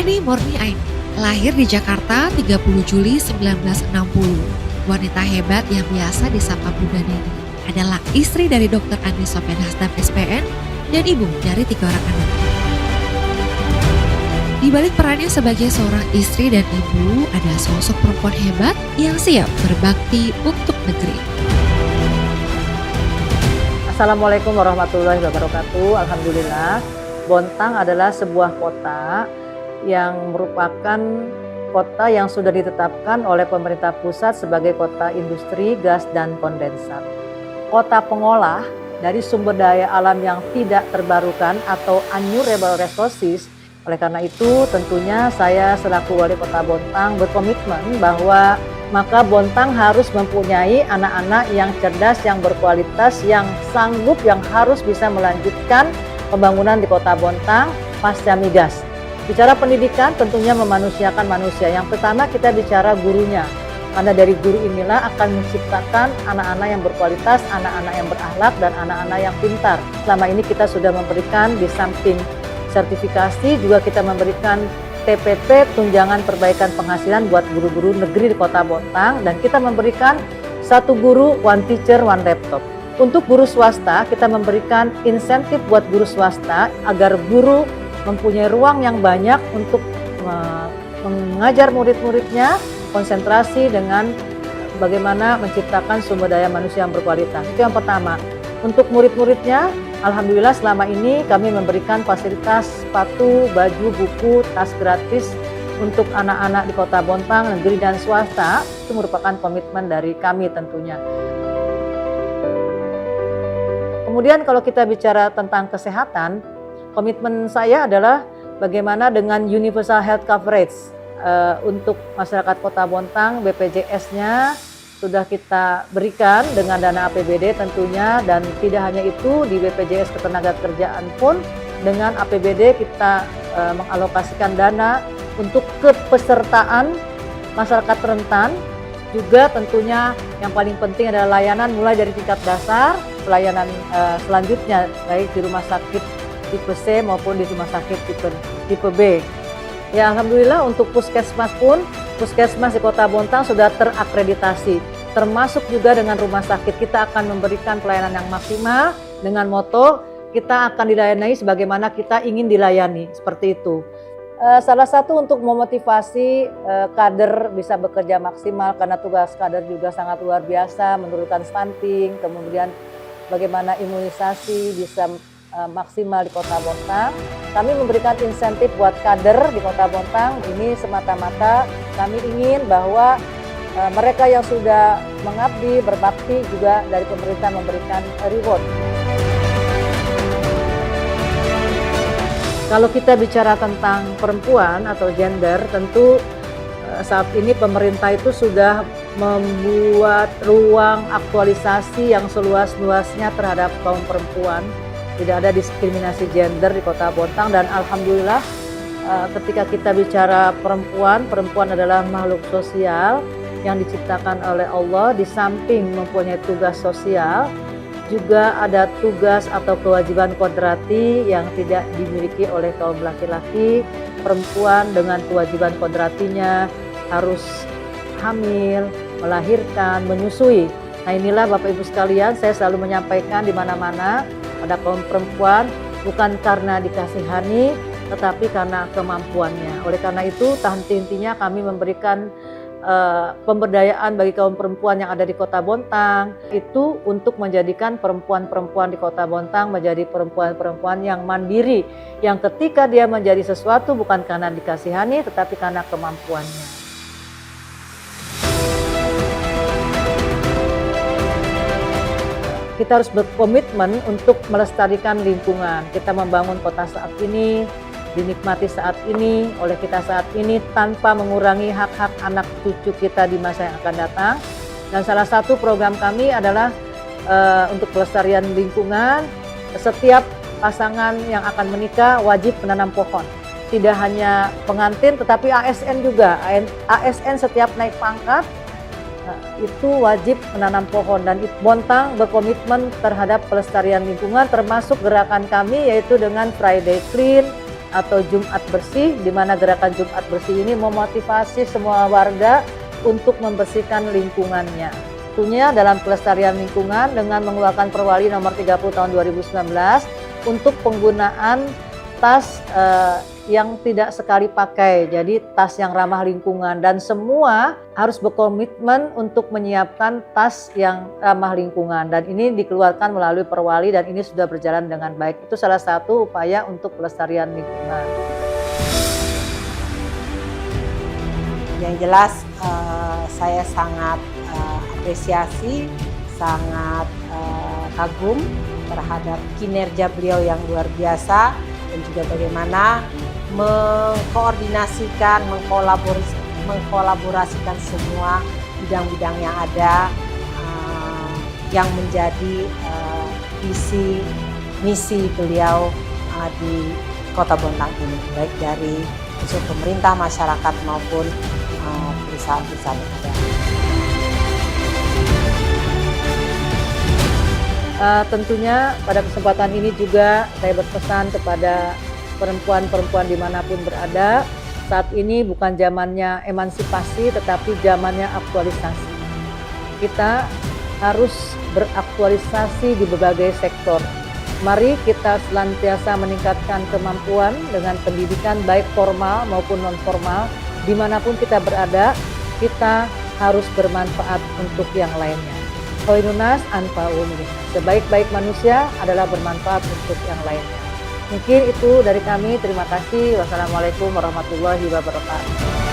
Eni Murni Aini lahir di Jakarta 30 Juli 1960. Wanita hebat yang biasa disapa Bunda Neni adalah istri dari Dr. Andi Sofian Hasdam SPN dan ibu dari 3 orang anak. Di balik perannya sebagai seorang istri dan ibu, ada sosok perempuan hebat yang siap berbakti untuk negeri. Assalamualaikum warahmatullahi wabarakatuh. Alhamdulillah, Bontang adalah sebuah kota yang merupakan kota yang sudah ditetapkan oleh pemerintah pusat sebagai kota industri gas dan kondensat. Kota pengolah dari sumber daya alam yang tidak terbarukan atau unrenewable resources. Oleh karena itu, tentunya saya selaku Wali Kota Bontang berkomitmen bahwa maka Bontang harus mempunyai anak-anak yang cerdas, yang berkualitas, yang sanggup, yang harus bisa melanjutkan pembangunan di Kota Bontang pasca migas. Bicara pendidikan tentunya memanusiakan manusia. Yang pertama kita bicara gurunya. Karena dari guru inilah akan menciptakan anak-anak yang berkualitas, anak-anak yang berakhlak, dan anak-anak yang pintar. Selama ini kita sudah memberikan di samping sertifikasi juga kita memberikan TPP, tunjangan perbaikan penghasilan buat guru-guru negeri di Kota Bontang, dan kita memberikan 1 guru, 1 teacher, 1 laptop. Untuk guru swasta kita memberikan insentif buat guru swasta agar guru mempunyai ruang yang banyak untuk mengajar murid-muridnya, konsentrasi dengan bagaimana menciptakan sumber daya manusia yang berkualitas. Itu yang pertama. Untuk murid-muridnya, alhamdulillah selama ini kami memberikan fasilitas sepatu, baju, buku, tas gratis untuk anak-anak di Kota Bontang, negeri dan swasta. Itu merupakan komitmen dari kami tentunya. Kemudian kalau kita bicara tentang kesehatan, komitmen saya adalah bagaimana dengan universal health coverage untuk masyarakat Kota Bontang. BPJS-nya sudah kita berikan dengan dana APBD tentunya, dan tidak hanya itu, di BPJS Ketenagakerjaan pun dengan APBD kita mengalokasikan dana untuk kepesertaan masyarakat rentan. Juga tentunya yang paling penting adalah layanan mulai dari tingkat dasar, pelayanan selanjutnya baik di rumah sakit tipe C maupun di rumah sakit tipe B. Ya, alhamdulillah untuk puskesmas pun, puskesmas di Kota Bontang sudah terakreditasi. Termasuk juga dengan rumah sakit kita akan memberikan pelayanan yang maksimal dengan moto kita akan dilayani sebagaimana kita ingin dilayani, seperti itu. Salah satu untuk memotivasi kader bisa bekerja maksimal, karena tugas kader juga sangat luar biasa, menurunkan stunting, kemudian bagaimana imunisasi bisa maksimal di Kota Bontang. Kami memberikan insentif buat kader di Kota Bontang. Ini semata-mata kami ingin bahwa mereka yang sudah mengabdi, berbakti juga dari pemerintah memberikan reward. Kalau kita bicara tentang perempuan atau gender, tentu saat ini pemerintah itu sudah membuat ruang aktualisasi yang seluas-luasnya terhadap kaum perempuan. Tidak ada diskriminasi gender di Kota Bontang, dan alhamdulillah ketika kita bicara perempuan, perempuan adalah makhluk sosial yang diciptakan oleh Allah. Di samping mempunyai tugas sosial, juga ada tugas atau kewajiban kodrati yang tidak dimiliki oleh kaum laki-laki. Perempuan dengan kewajiban kodratinya harus hamil, melahirkan, menyusui. Nah, inilah Bapak Ibu sekalian, saya selalu menyampaikan di mana-mana pada kaum perempuan bukan karena dikasihani, tetapi karena kemampuannya. Oleh karena itu, intinya kami memberikan pemberdayaan bagi kaum perempuan yang ada di Kota Bontang itu untuk menjadikan perempuan-perempuan di Kota Bontang menjadi perempuan-perempuan yang mandiri, yang ketika dia menjadi sesuatu bukan karena dikasihani tetapi karena kemampuannya. Kita harus berkomitmen untuk melestarikan lingkungan. Kita membangun kota saat ini, dinikmati saat ini oleh kita saat ini tanpa mengurangi hak-hak anak cucu kita di masa yang akan datang. Dan salah satu program kami adalah untuk pelestarian lingkungan. Setiap pasangan yang akan menikah wajib menanam pohon. Tidak hanya pengantin tetapi ASN juga. ASN setiap naik pangkat itu wajib menanam pohon, dan Bontang berkomitmen terhadap pelestarian lingkungan, termasuk gerakan kami yaitu dengan Friday Clean, atau Jumat Bersih, di mana gerakan Jumat Bersih ini memotivasi semua warga untuk membersihkan lingkungannya. Tentunya dalam pelestarian lingkungan dengan mengeluarkan Perwali nomor 30 tahun 2019 untuk penggunaan tas yang tidak sekali pakai, jadi tas yang ramah lingkungan, dan semua harus berkomitmen untuk menyiapkan tas yang ramah lingkungan, dan ini dikeluarkan melalui Perwali dan ini sudah berjalan dengan baik. Itu salah satu upaya untuk pelestarian lingkungan. Yang jelas saya sangat apresiasi, sangat kagum terhadap kinerja beliau yang luar biasa, dan juga bagaimana mengkoordinasikan, mengkolaborasikan semua bidang-bidang yang ada yang menjadi visi misi beliau di Kota Bontang ini, baik dari unsur pemerintah, masyarakat maupun perusahaan-perusahaan negara. Tentunya pada kesempatan ini juga saya berpesan kepada perempuan-perempuan dimanapun berada, saat ini bukan zamannya emansipasi tetapi zamannya aktualisasi. Kita harus beraktualisasi di berbagai sektor. Mari kita senantiasa meningkatkan kemampuan dengan pendidikan baik formal maupun non-formal. Dimanapun kita berada, kita harus bermanfaat untuk yang lainnya. Khairunas anfa'uhum linnas. Sebaik-baik manusia adalah bermanfaat untuk yang lainnya. Mungkin itu dari kami. Terima kasih. Wassalamualaikum warahmatullahi wabarakatuh.